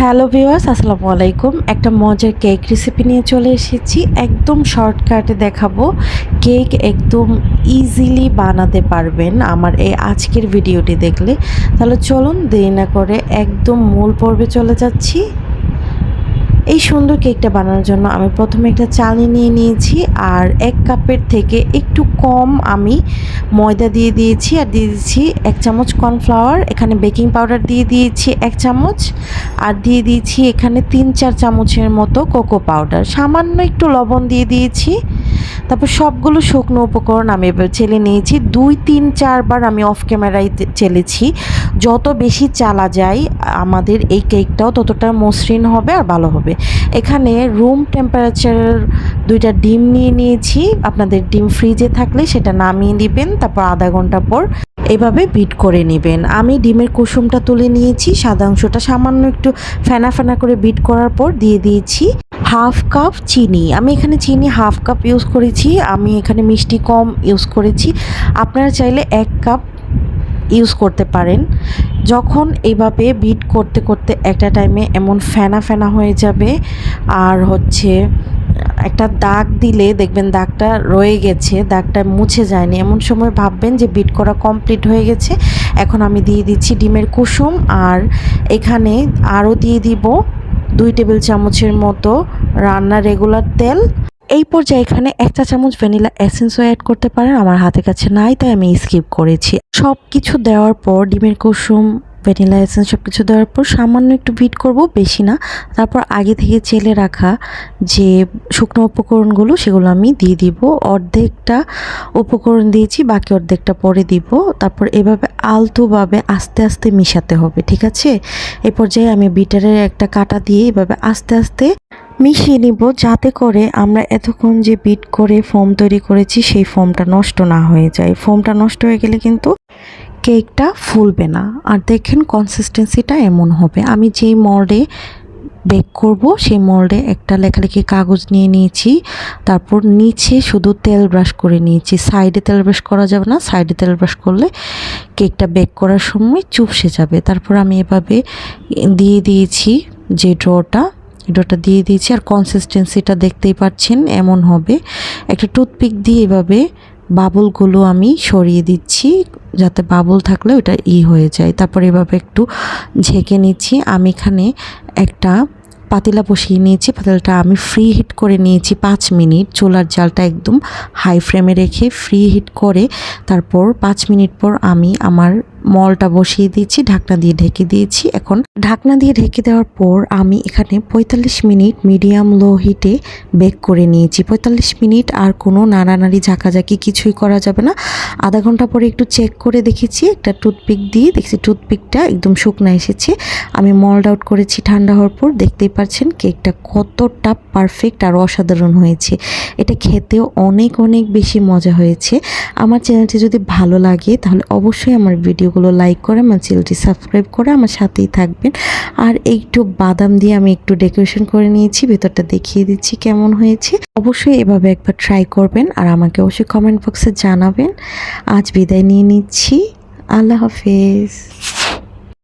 Hello viewers, আসসালামু আলাইকুম। একটা মজার কেক রেসিপি নিয়ে চলে এসেছি। একদম শর্টকাটে দেখাবো। কেক একদম ইজিলি বানাতে পারবেন আমার এই আজকের ভিডিওটি দেখলে। তাহলে চলুন দেরি না করে একদম মূল পর্বে চলে যাচ্ছি। এই সুন্দর কেকটা বানানোর জন্য আমি প্রথমে একটা চালনি নিয়ে নিয়েছি, আর 1 কাপের থেকে একটু কম আমি ময়দা দিয়ে দিয়েছি, আর দিয়ে দিয়েছি 1 চামচ কর্নফ্লাওয়ার। এখানে বেকিং পাউডার দিয়ে দিয়েছি 1 চামচ, আর দিয়ে দিয়েছি এখানে 3-4 চামচের মতো কোকো পাউডার। সামান্য একটু লবণ দিয়ে দিয়েছি। তারপর সবগুলো শুকনো উপকরণ আমি এবার চেলে নিয়েছি। 2-3-4 বার আমি অফ ক্যামেরায় চেলেছি। যত বেশি চালা যায় আমাদের এই কেকটাও ততটা মসৃণ হবে আর ভালো হবে। এখানে রুম টেম্পারেচারের 2টা ডিম নিয়ে নিয়েছি। আপনাদের ডিম ফ্রিজে থাকলে সেটা নামিয়ে নেবেন, তারপর আধা ঘন্টা পর এভাবে বিট করে নেবেন। আমি ডিমের কুসুমটা তুলে নিয়েছি, সাদা অংশটা সামান্য একটু ফেনা ফেনা করে বিট করার পর দিয়ে দিয়েছি 1/2 কাপ চিনি। আমি এখানে চিনি 1/2 কাপ ইউজ করেছি। আমি এখানে মিষ্টি কম ইউজ করেছি, আপনারা চাইলে 1 কাপ ইউজ করতে পারেন। যখন এইভাবে বিট করতে করতে একটা টাইমে এমন ফেনা ফেনা হয়ে যাবে, আর একটা দাগ দিলে দেখবেন দাগটা রয়ে গেছে, দাগটা মুছে যায়নি, এমন সময় ভাববেন যে বিট করা কমপ্লিট হয়ে গেছে। এখন আমি দিয়ে দিচ্ছি ডিমের কুসুম, আর এখানে আরও দিয়ে দিব 2 টেবিল চামচের মতো রান্নার রেগুলার তেল। এই পর্যায়ে এখানে 1 চা চামচ ভ্যানিলা এসেন্সও অ্যাড করতে পারেন, আমার হাতের কাছে নাই তাই আমি স্কিপ করেছি। সব কিছু দেওয়ার পর ডিমের কুসুম, ভ্যানিলা এসেন্স সব কিছু দেওয়ার পর সামান্য একটু বিট করব, বেশি না। তারপর আগে থেকে চেলে রাখা যে শুকনো উপকরণগুলো সেগুলো আমি দিয়ে দিব। অর্ধেকটা উপকরণ দিয়েছি, বাকি অর্ধেকটা পরে দিব। তারপর এভাবে আলতোভাবে আস্তে আস্তে মিশাতে হবে, ঠিক আছে? এই পর্যায়ে আমি বিটারের একটা কাঁটা দিয়ে এভাবে আস্তে আস্তে মিশিয়ে নিব, যাতে করে আমরা এতক্ষণ যে বিট করে ফোম তৈরি করেছি সেই ফোমটা নষ্ট না হয়ে যায়। ফোমটা নষ্ট হয়ে গেলে কিন্তু কেকটা ফুলবে না। আর দেখেন কনসিস্টেন্সিটা এমন হবে। আমি যেই মোল্ডে বেক করব সেই মোল্ডে একটা লেখালেখি কাগজ নিয়ে নিয়েছি। তারপর নিচে শুধু তেল ব্রাশ করে নিয়েছি। সাইডে তেল ব্রাশ করা যাবে না, সাইডে তেল ব্রাশ করলে কেকটা বেক করার সময় চুপসে যাবে। তারপর আমি এভাবে দিয়ে দিয়েছি যে ডোটা দিয়ে দিয়েছি, আর কনসিস্টেন্সিটা দেখতেই পাচ্ছেন এমন হবে। একটা টুথপিক দিয়ে এভাবে বাবলগুলো আমি সরিয়ে দিচ্ছি, যাতে বাবল থাকলে ওটা হয়ে যায়। তারপর এভাবে একটু ঝেঁকে নিচ্ছি। আমি এখানে একটা পাতিলা বসিয়ে নিয়েছি। পাতিলাটা আমি ফ্রি হিট করে নিয়েছি 5 মিনিট। চুলার জালটা একদম হাই ফ্লেমে রেখে ফ্রি হিট করে তারপর 5 মিনিট পর আমি আমার মলটা বসিয়ে দিয়েছি, ঢাকনা দিয়ে ঢেকে দিয়েছি। এখন ঢাকনা দিয়ে ঢেকে দেওয়ার পর আমি এখানে 45 মিনিট মিডিয়াম লো হিটে বেক করে নিয়েছি। 45 মিনিট আর কোনো নাড়ানাড়ি ঝাঁকাঝাঁকি কিছুই করা যাবে না। আধা ঘন্টা পরে একটু চেক করে দেখেছি, একটা টুথপিক দিয়ে দেখছি টুথপিকটা একদম শুকনো এসেছে। আমি মল্ড আউট করেছি ঠান্ডা হওয়ার পর। দেখতেই পাচ্ছেন কেকটা কতটা পারফেক্ট আর অসাধারণ হয়েছে। এটা খেতেও অনেক অনেক বেশি মজা হয়েছে। আমার চ্যানেলটি যদি ভালো লাগে তাহলে অবশ্যই আমার ভিডিওগুলো লাইক করে আমার চ্যানেলটি সাবস্ক্রাইব করে আমার সাথেই থাকবেন। আর একটু বাদাম দিয়ে আমি একটু ডেকোরেশন করে নিয়েছি, ভেতরটা দেখিয়ে দিচ্ছি কেমন হয়েছে। অবশ্যই এভাবে একবার ট্রাই করবেন আর আমাকে অবশ্যই কমেন্ট বক্সে জানাবেন। আজ বিদায় নিয়ে নিচ্ছি, আল্লাহ হাফেজ।